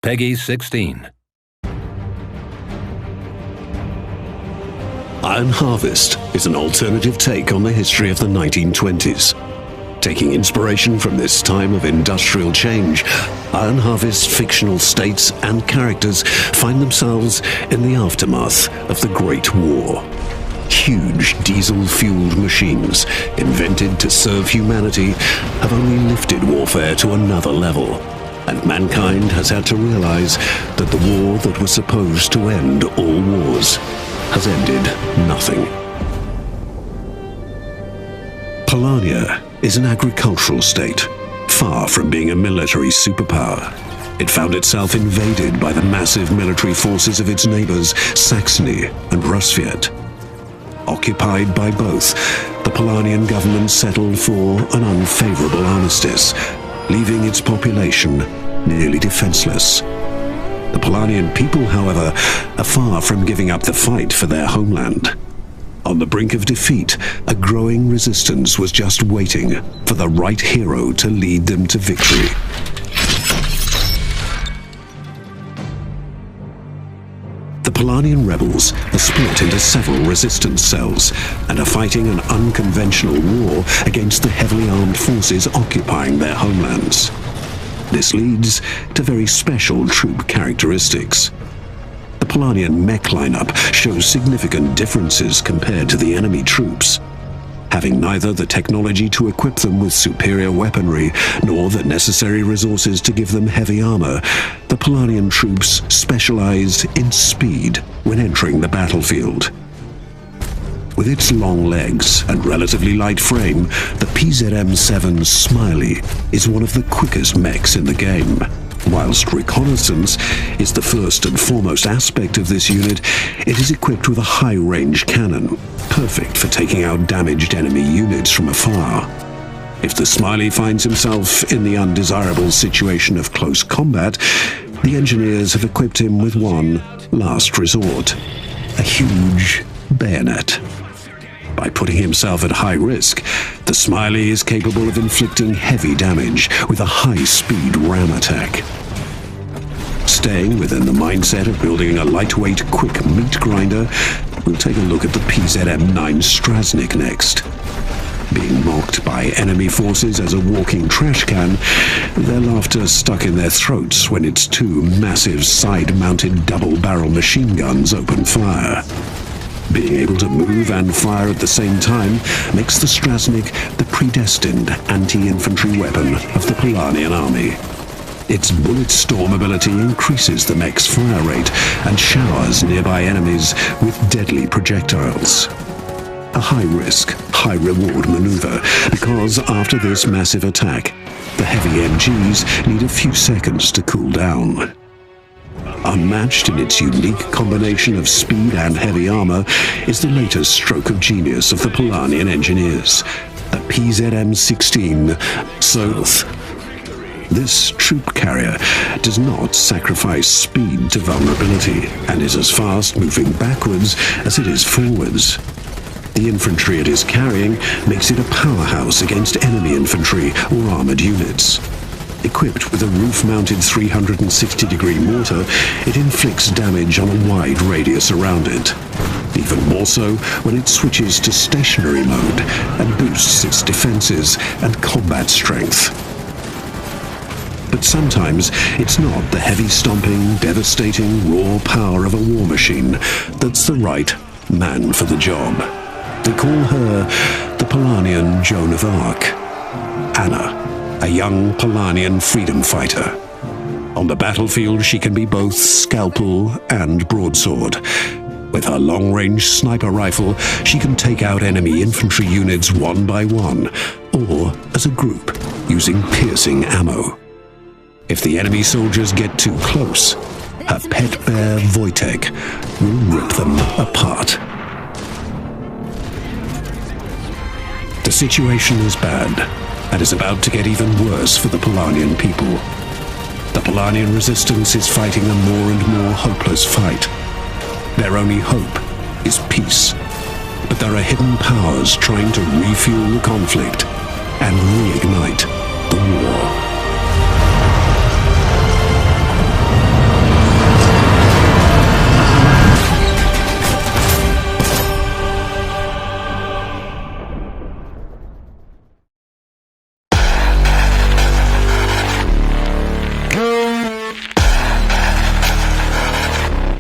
Peggy 16. Iron Harvest is an alternative take on the history of the 1920s. Taking inspiration from this time of industrial change, Iron Harvest's fictional states and characters find themselves in the aftermath of the Great War. Huge diesel-fueled machines, invented to serve humanity, have only lifted warfare to another level, and mankind has had to realize that the war that was supposed to end all wars has ended nothing. Polania is an agricultural state, far from being a military superpower. It found itself invaded by the massive military forces of its neighbors, Saxony and Rusviet. Occupied by both, the Polanian government settled for an unfavorable armistice, leaving its population nearly defenseless. The Polanian people, however, are far from giving up the fight for their homeland. On the brink of defeat, a growing resistance was just waiting for the right hero to lead them to victory. The Polanian rebels are split into several resistance cells and are fighting an unconventional war against the heavily armed forces occupying their homelands. This leads to very special troop characteristics. The Polanian mech lineup shows significant differences compared to the enemy troops. Having neither the technology to equip them with superior weaponry nor the necessary resources to give them heavy armor, the Polanian troops specialize in speed when entering the battlefield. With its long legs and relatively light frame, the PZM-7 Smiley is one of the quickest mechs in the game. Whilst reconnaissance is the first and foremost aspect of this unit, it is equipped with a high-range cannon, perfect for taking out damaged enemy units from afar. If the Smiley finds himself in the undesirable situation of close combat, the engineers have equipped him with one last resort: a huge bayonet. By putting himself at high risk, the Smiley is capable of inflicting heavy damage with a high-speed ram attack. Staying within the mindset of building a lightweight, quick meat grinder, we'll take a look at the PZM-9 Strasnik next. Being mocked by enemy forces as a walking trash can, their laughter stuck in their throats when its two massive side-mounted double-barrel machine guns open fire. Being able to move and fire at the same time makes the Strasnik the predestined anti-infantry weapon of the Polanian army. Its bullet storm ability increases the mech's fire rate and showers nearby enemies with deadly projectiles. A high-risk, high-reward maneuver, because after this massive attack, the heavy MGs need a few seconds to cool down. Unmatched in its unique combination of speed and heavy armor is the latest stroke of genius of the Polanian engineers, the PZM-16 Soth. This troop carrier does not sacrifice speed to vulnerability and is as fast moving backwards as it is forwards. The infantry it is carrying makes it a powerhouse against enemy infantry or armored units. Equipped with a roof-mounted 360-degree mortar, it inflicts damage on a wide radius around it. Even more so when it switches to stationary mode and boosts its defenses and combat strength. But sometimes it's not the heavy-stomping, devastating, raw power of a war machine that's the right man for the job. They call her the Polanian Joan of Arc, Anna, a young Polanian freedom fighter. On the battlefield, she can be both scalpel and broadsword. With her long-range sniper rifle, she can take out enemy infantry units one by one, or as a group, using piercing ammo. If the enemy soldiers get too close, her pet bear Wojtek will rip them apart. The situation is bad, and is about to get even worse for the Polanian people. The Polanian resistance is fighting a more and more hopeless fight. Their only hope is peace. But there are hidden powers trying to refuel the conflict and reignite